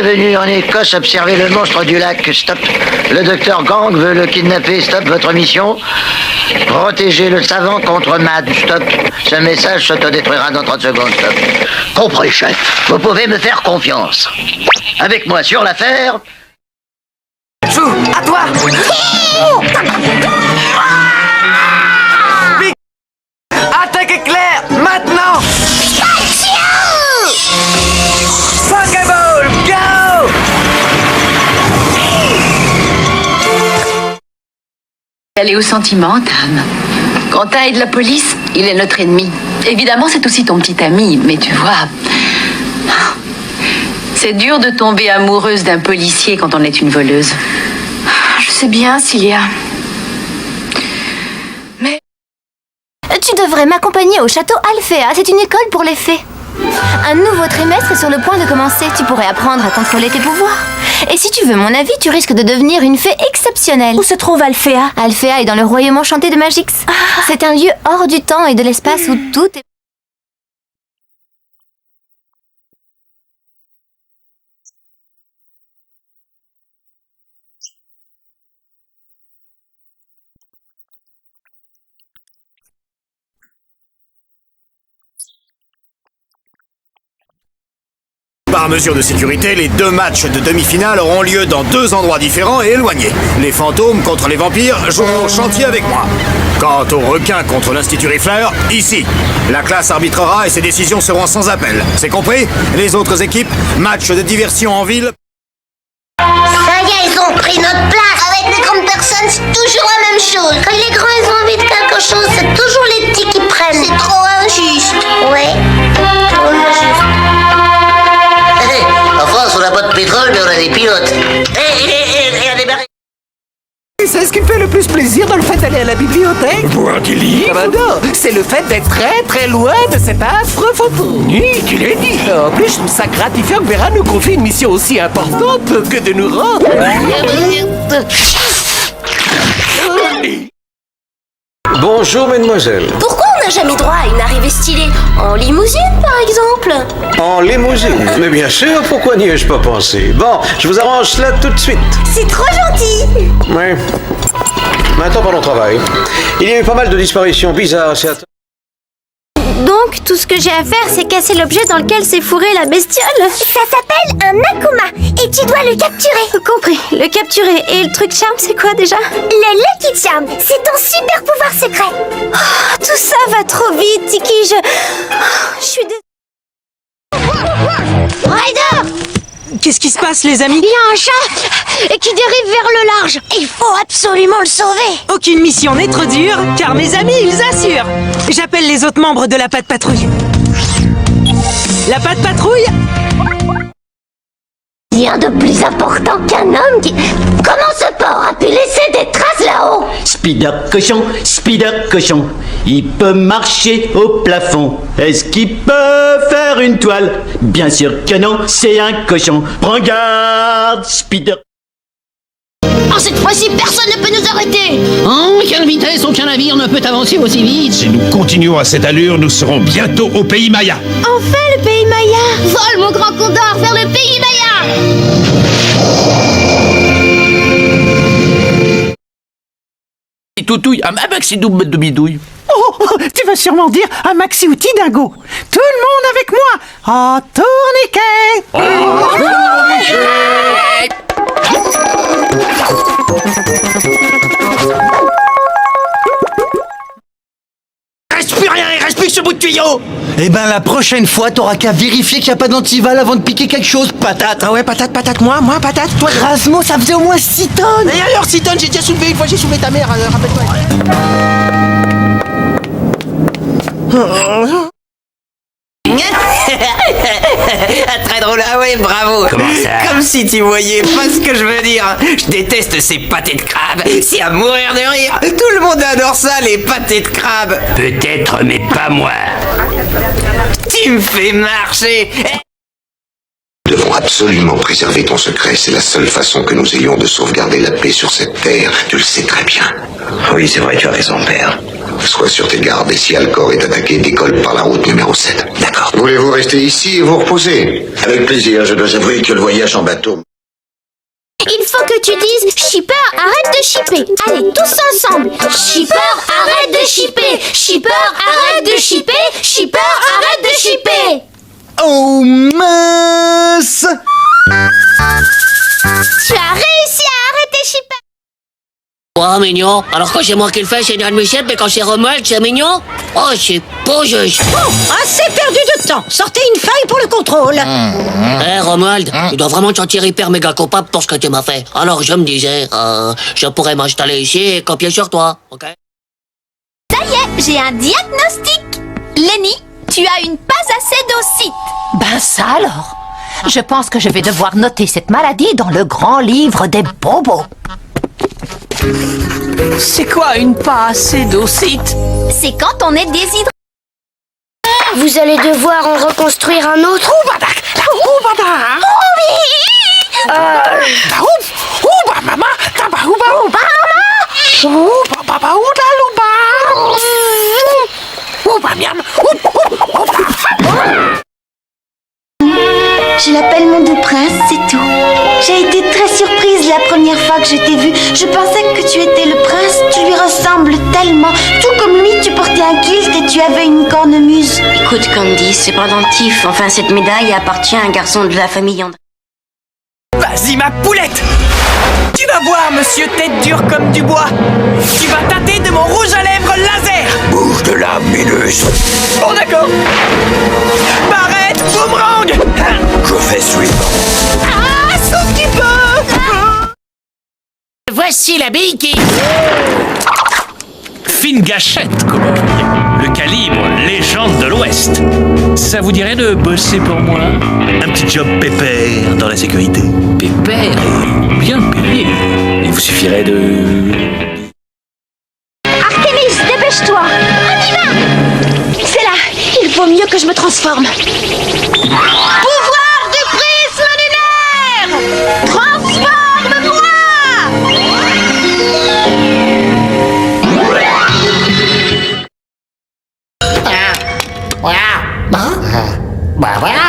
est venu en Écosse observer le monstre du lac. Stop. Le docteur Gang veut le kidnapper. Stop. Votre mission? Protéger le savant contre Mad. Stop. Ce message s'autodétruira dans 30 secondes. Stop. Compris, chef. Vous pouvez me faire confiance. Avec moi sur l'affaire. Chou, à toi. Attaque éclair, maintenant. Pokéball, go! Aller au sentiment, Tam. Quand Ty est de la police, il est notre ennemi. Évidemment, c'est aussi ton petit ami, mais tu vois... C'est dur de tomber amoureuse d'un policier quand on est une voleuse. Je sais bien, Cilia. Mais... Tu devrais m'accompagner au château Alphéa. C'est une école pour les fées. Un nouveau trimestre est sur le point de commencer. Tu pourrais apprendre à contrôler tes pouvoirs. Et si tu veux mon avis, tu risques de devenir une fée exceptionnelle. Où se trouve Alphéa? Alphéa est dans le royaume enchanté de Magix. C'est un lieu hors du temps et de l'espace où tout est... Par mesure de sécurité, les 2 matchs de demi-finale auront lieu dans 2 endroits différents et éloignés. Les fantômes contre les vampires joueront au chantier avec moi. Quant aux requins contre l'Institut Riffler, ici. La classe arbitrera et ses décisions seront sans appel. C'est compris? Les autres équipes, match de diversion en ville. Ça y est, ils ont pris notre place. Avec les grandes personnes, c'est toujours la même chose. Quand les grands, ils ont envie de quelque chose, c'est toujours les petits qui prennent. C'est trop injuste. Ouais, trop injuste. En France, on n'a pas de pétrole, mais on a des pilotes. Et des barils. C'est ce qui me fait le plus plaisir dans le fait d'aller à la bibliothèque. Voir des livres? Ah bah non, c'est le fait d'être très très loin de cet affreux fantôme. Oui, tu l'as dit. En plus, je trouve ça gratifiant que Vera nous confie une mission aussi importante que de nous rendre. Bonjour, mesdemoiselles. Pourquoi on n'a jamais droit à une arrivée stylée? En limousine, par exemple? En limousine? Mais bien sûr, pourquoi n'y ai-je pas pensé? Bon, je vous arrange cela tout de suite. C'est trop gentil. Oui. Maintenant, parlons travail. Il y a eu pas mal de disparitions bizarres, certes. Donc, tout ce que j'ai à faire, c'est casser l'objet dans lequel s'est fourrée la bestiole. Ça s'appelle un Akuma et tu dois le capturer. Compris, le capturer. Et le truc charme, c'est quoi déjà? Le Lucky Charm, c'est ton super pouvoir secret. Oh, tout ça va trop vite, Tiki. Je suis Ryder! Qu'est-ce qui se passe, les amis? Il y a un chat qui dérive vers le large. Il faut absolument le sauver. Aucune mission n'est trop dure, car mes amis, ils assurent. J'appelle les autres membres de la Patte Patrouille. La Patte Patrouille? Rien de plus important qu'un homme qui... Comment ce porc a pu laisser des traces là-haut? Spider cochon, il peut marcher au plafond. Est-ce qu'il peut faire une toile? Bien sûr que non, c'est un cochon. Prends garde, Spider. Oh, cette fois-ci, personne ne peut nous arrêter. En quelle vitesse aucun navire ne peut avancer aussi vite? Si nous continuons à cette allure, nous serons bientôt au pays Maya. Enfin le pays Maya. Vole, mon grand condor, vers le pays Maya. Toutouille, un maxi double de bidouille. Oh, tu vas sûrement dire un maxi outil dingo. Tout le monde avec moi. En tourniquet. Reste plus rien, il reste plus que ce bout de tuyau. Eh ben la prochaine fois, t'auras qu'à vérifier qu'il n'y a pas d'antival avant de piquer quelque chose, patate. Ah ouais, patate, moi, patate. Toi, Rasmo, ça faisait au moins 6 tonnes. Et alors, 6 tonnes, j'ai déjà soulevé une fois, j'ai soulevé ta mère, rappelle-toi. Très drôle, ah ouais, bravo. Comment ça? Comme si tu voyais pas ce que je veux dire. Je déteste ces pâtés de crabe, c'est à mourir de rire. Tout le monde adore ça, les pâtés de crabe. Peut-être, mais pas moi. Tu me fais marcher. Nous devons absolument préserver ton secret. C'est la seule façon que nous ayons de sauvegarder la paix sur cette terre. Tu le sais très bien. Oui, c'est vrai, tu as raison, père. Sois sur tes gardes et si Alcor est attaqué, décolle par la route numéro 7. D'accord. d'accord. Voulez-vous rester ici et vous reposer? Avec plaisir, je dois avouer que le voyage en bateau... Il faut que tu dises Shipper, arrête de shipper. Allez, tous ensemble. Shipper, arrête de shipper. Shipper, arrête de shipper. Shipper, arrête de shipper. Oh mince! Tu as réussi à arrêter Shipper. Oh, mignon. Alors quand c'est moi qui le fais, c'est inadmissible, mais quand c'est Romuald, c'est mignon. Oh, c'est beau juste. Bon, assez perdu de temps. Sortez une feuille pour le contrôle. Romuald, tu dois vraiment te sentir hyper méga coupable pour ce que tu m'as fait. Alors je me disais, je pourrais m'installer ici et copier sur toi, ok? Ça y est, j'ai un diagnostic. Lenny, tu as une pas assez d'ocytes. Ben ça alors. Je pense que je vais devoir noter cette maladie dans le grand livre des bobos. C'est quoi une pas assez d'ocytes? C'est quand on est déshydraté. Vous allez devoir en reconstruire un autre. Je l'appelle mon doux prince, c'est tout. J'ai été très surprise la première fois que je t'ai vu. Je pensais que tu étais le prince, tu lui ressembles tellement. Tout comme lui, tu portais un kilt et tu avais une cornemuse. Écoute Candy, c'est pendentif. Enfin, cette médaille appartient à un garçon de la famille André. Vas-y ma poulette! Tu vas voir, monsieur tête dure comme du bois. Tu vas tâter de mon rouge à lèvres laser. Bouge de là, Minus. Bon d'accord. Barrette, boomerang. Je vais suivre. Ah, sauf tu peux. Voici la bille qui... Fine gâchette, comment dire. Le calibre, légende de l'Ouest. Ça vous dirait de bosser pour moi? Un petit job pépère dans la sécurité. Pépère et bien payé. Il vous suffirait de... Artemis, dépêche-toi. On y va. C'est là. Il vaut mieux que je me transforme. Pouvoir du prisme lunaire. Transforme-moi. Bah voilà.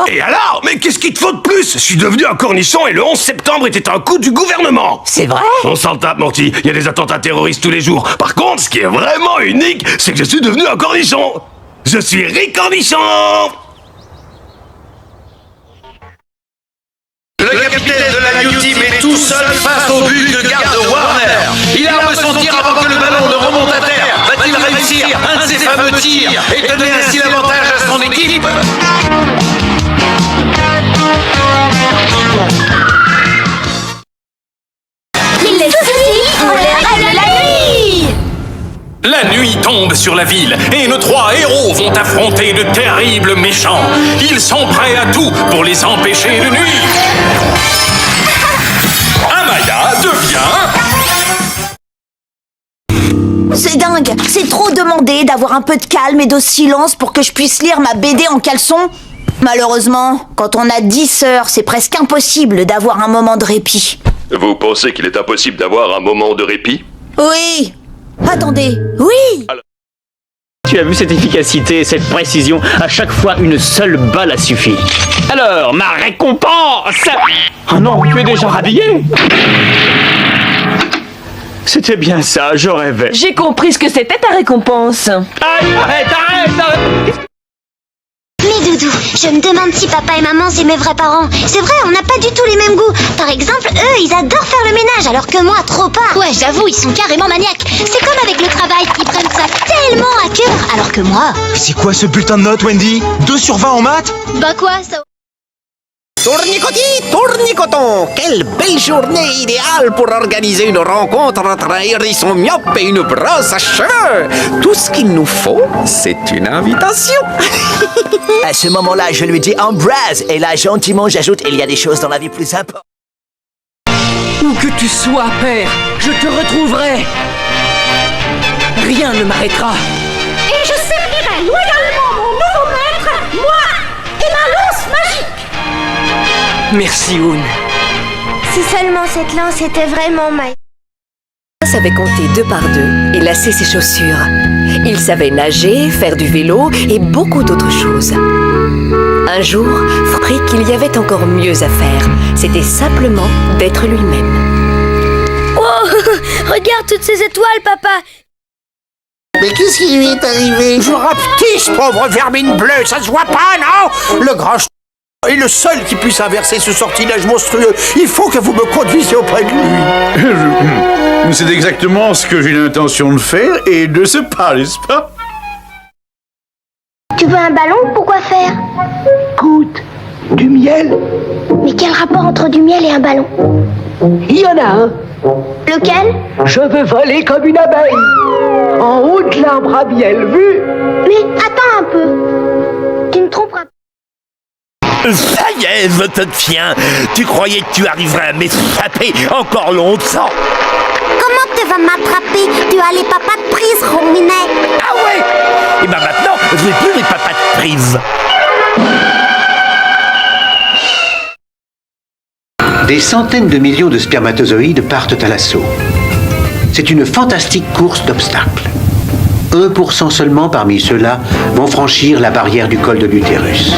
Et alors? Mais qu'est-ce qu'il te faut de plus? Je suis devenu un cornichon et le 11 septembre était un coup du gouvernement. C'est vrai? On s'en tape, Morty. Il y a des attentats terroristes tous les jours. Par contre, ce qui est vraiment unique, c'est que je suis devenu un cornichon. Je suis Rick Cornichon. Le capitaine de la New Team est tout seul face au but de garde de Warner. Il arme son tir avant que le ballon ne remonte à terre. Va-t-il réussir un de ses fameux tirs et donner ainsi l'avantage à son équipe? Il est ceci pour les rêves de la nuit. La nuit tombe sur la ville et nos trois héros vont affronter de terribles méchants. Ils sont prêts à tout pour les empêcher de nuire. Amaya devient... C'est dingue. C'est trop demandé d'avoir un peu de calme et de silence pour que je puisse lire ma BD en caleçon. Malheureusement, quand on a 10 sœurs, c'est presque impossible d'avoir un moment de répit. Vous pensez qu'il est impossible d'avoir un moment de répit? Oui. Attendez. Oui. Tu as vu cette efficacité et cette précision? À chaque fois, une seule balle a suffi. Alors, ma récompense! Oh non, tu es déjà rhabillé? C'était bien ça, je rêvais. J'ai compris ce que c'était ta récompense. Aïe, arrête! Mais Doudou, je me demande si papa et maman c'est mes vrais parents. C'est vrai, on n'a pas du tout les mêmes goûts. Par exemple, eux, ils adorent faire le ménage, alors que moi, trop pas. Ouais, j'avoue, ils sont carrément maniaques. C'est comme avec le travail, ils prennent ça tellement à cœur, alors que moi... C'est quoi ce putain de note, Wendy? 2 sur 20 en maths? Bah quoi, ça... Tournicoti, tournicoton. Quelle belle journée idéale pour organiser une rencontre entre un hérisson myope et une brosse à cheveux. Tout ce qu'il nous faut, c'est une invitation. À ce moment-là, je lui dis embrasse, et là, gentiment, j'ajoute il y a des choses dans la vie plus importantes. Où que tu sois, père, je te retrouverai. Rien ne m'arrêtera. Et je servirai loyalement mon nouveau maître, moi et Merci, Oun. Si seulement cette lance était vraiment magique. Savait compter 2 par 2 et lasser ses chaussures. Il savait nager, faire du vélo et beaucoup d'autres choses. Un jour, comprit qu'il y avait encore mieux à faire. C'était simplement d'être lui-même. Oh, regarde toutes ces étoiles, papa. Mais qu'est-ce qui lui est arrivé? Je rapetisse, pauvre vermine bleue, ça se voit pas, non? Le grand est le seul qui puisse inverser ce sortilège monstrueux. Il faut que vous me conduisiez auprès de lui. C'est exactement ce que j'ai l'intention de faire et de ce pas, n'est-ce pas? Tu veux un ballon? Pourquoi faire? Écoute, du miel. Mais quel rapport entre du miel et un ballon? Il y en a un. Lequel? Je veux voler comme une abeille. En haut de l'arbre à miel, vu? Mais attends un peu. Tu ne tromperas pas. Ça y est, votre chien. Tu croyais que tu arriverais à m'échapper encore longtemps? Comment tu vas m'attraper? Tu as les papates prises, Rominet. Ah ouais? Et ben maintenant, je n'ai plus les papates prises. Des centaines de millions de spermatozoïdes partent à l'assaut. C'est une fantastique course d'obstacles. 1% seulement parmi ceux-là vont franchir la barrière du col de l'utérus.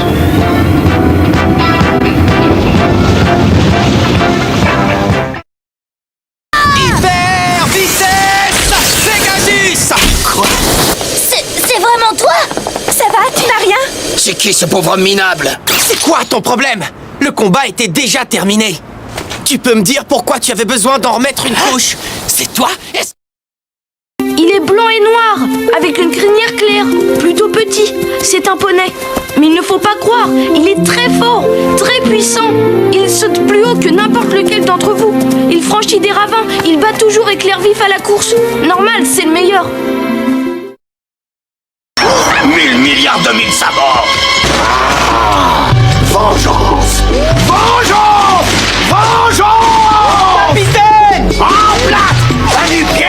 Hyper vitesse Pegasus. Quoi? C'est vraiment toi? Ça va? Tu n'as rien? C'est qui ce pauvre minable? C'est quoi ton problème? Le combat était déjà terminé. Tu peux me dire pourquoi tu avais besoin d'en remettre une couche? C'est toi? Il est blanc et noir, avec une crinière claire, plutôt petit. C'est un poney. Mais il ne faut pas croire, il est très fort, très puissant. Il saute plus haut que n'importe lequel d'entre vous. Il franchit des ravins, il bat toujours éclair vif à la course. Normal, c'est le meilleur. 1000 milliards de mille sabords. Vengeance! Vengeance! Vengeance! Capitaine! En plate! À du pied!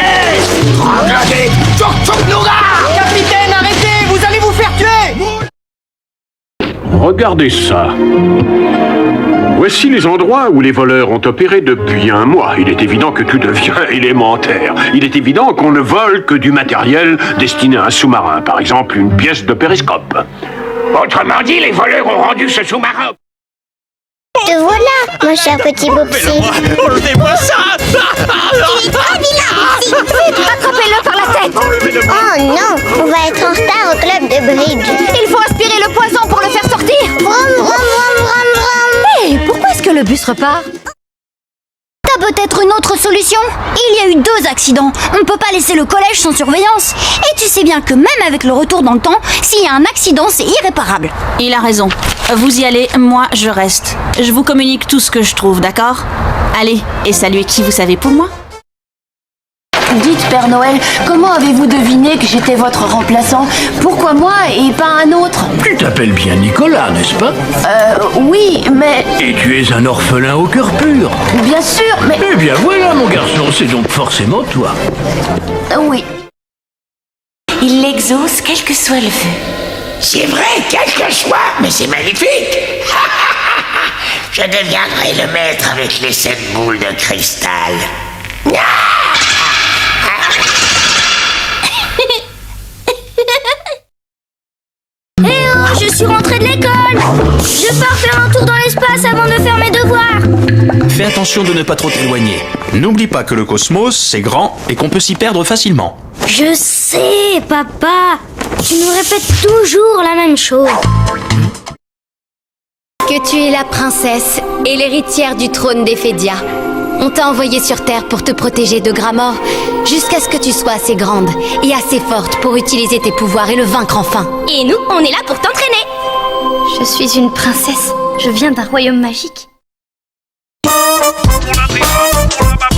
Trangladé! Tchouk-tchouk-nougat! Capitaine, arrêtez! Vous allez vous faire tuer! Regardez ça. Voici les endroits où les voleurs ont opéré depuis un mois. Il est évident que tout devient élémentaire. Il est évident qu'on ne vole que du matériel destiné à un sous-marin. Par exemple, une pièce de périscope. Autrement dit, les voleurs ont rendu ce sous-marin. Te voilà, mon cher petit Boupsy. Enlevez-moi ça! Il est très vilain, Boupsy. Attrapez-le par la tête. Oh non, on va être en retard au club de bridge. Il faut aspirer le poison pour le faire sortir. Vroom, vroom, vroom, vroom, vroom. Hé, pourquoi est-ce que le bus repart? T'as peut-être une autre solution? Il y a eu 2 accidents. On ne peut pas laisser le collège sans surveillance. Et tu sais bien que même avec le retour dans le temps, s'il y a un accident, c'est irréparable. Il a raison. Vous y allez, moi je reste. Je vous communique tout ce que je trouve, d'accord? Allez, et saluez qui vous savez pour moi. Dites, Père Noël, comment avez-vous deviné que j'étais votre remplaçant? Pourquoi moi et pas un autre? Tu t'appelles bien Nicolas, n'est-ce pas? Oui, mais... Et tu es un orphelin au cœur pur. Bien sûr, mais... Eh bien voilà, mon garçon, c'est donc forcément toi. Oui. Il l'exauce, quel que soit le feu. C'est vrai, quel que soit, mais c'est magnifique. Je deviendrai le maître avec les 7 boules de cristal. Je suis rentrée de l'école. Je pars faire un tour dans l'espace avant de faire mes devoirs. Fais attention de ne pas trop t'éloigner. N'oublie pas que le cosmos, c'est grand et qu'on peut s'y perdre facilement. Je sais, papa. Tu nous répètes toujours la même chose. Que tu es la princesse et l'héritière du trône d'Éphédia. On t'a envoyé sur Terre pour te protéger de Gramor, jusqu'à ce que tu sois assez grande et assez forte pour utiliser tes pouvoirs et le vaincre enfin. Et nous, on est là pour t'entraîner. Je suis une princesse. Je viens d'un royaume magique. Pour la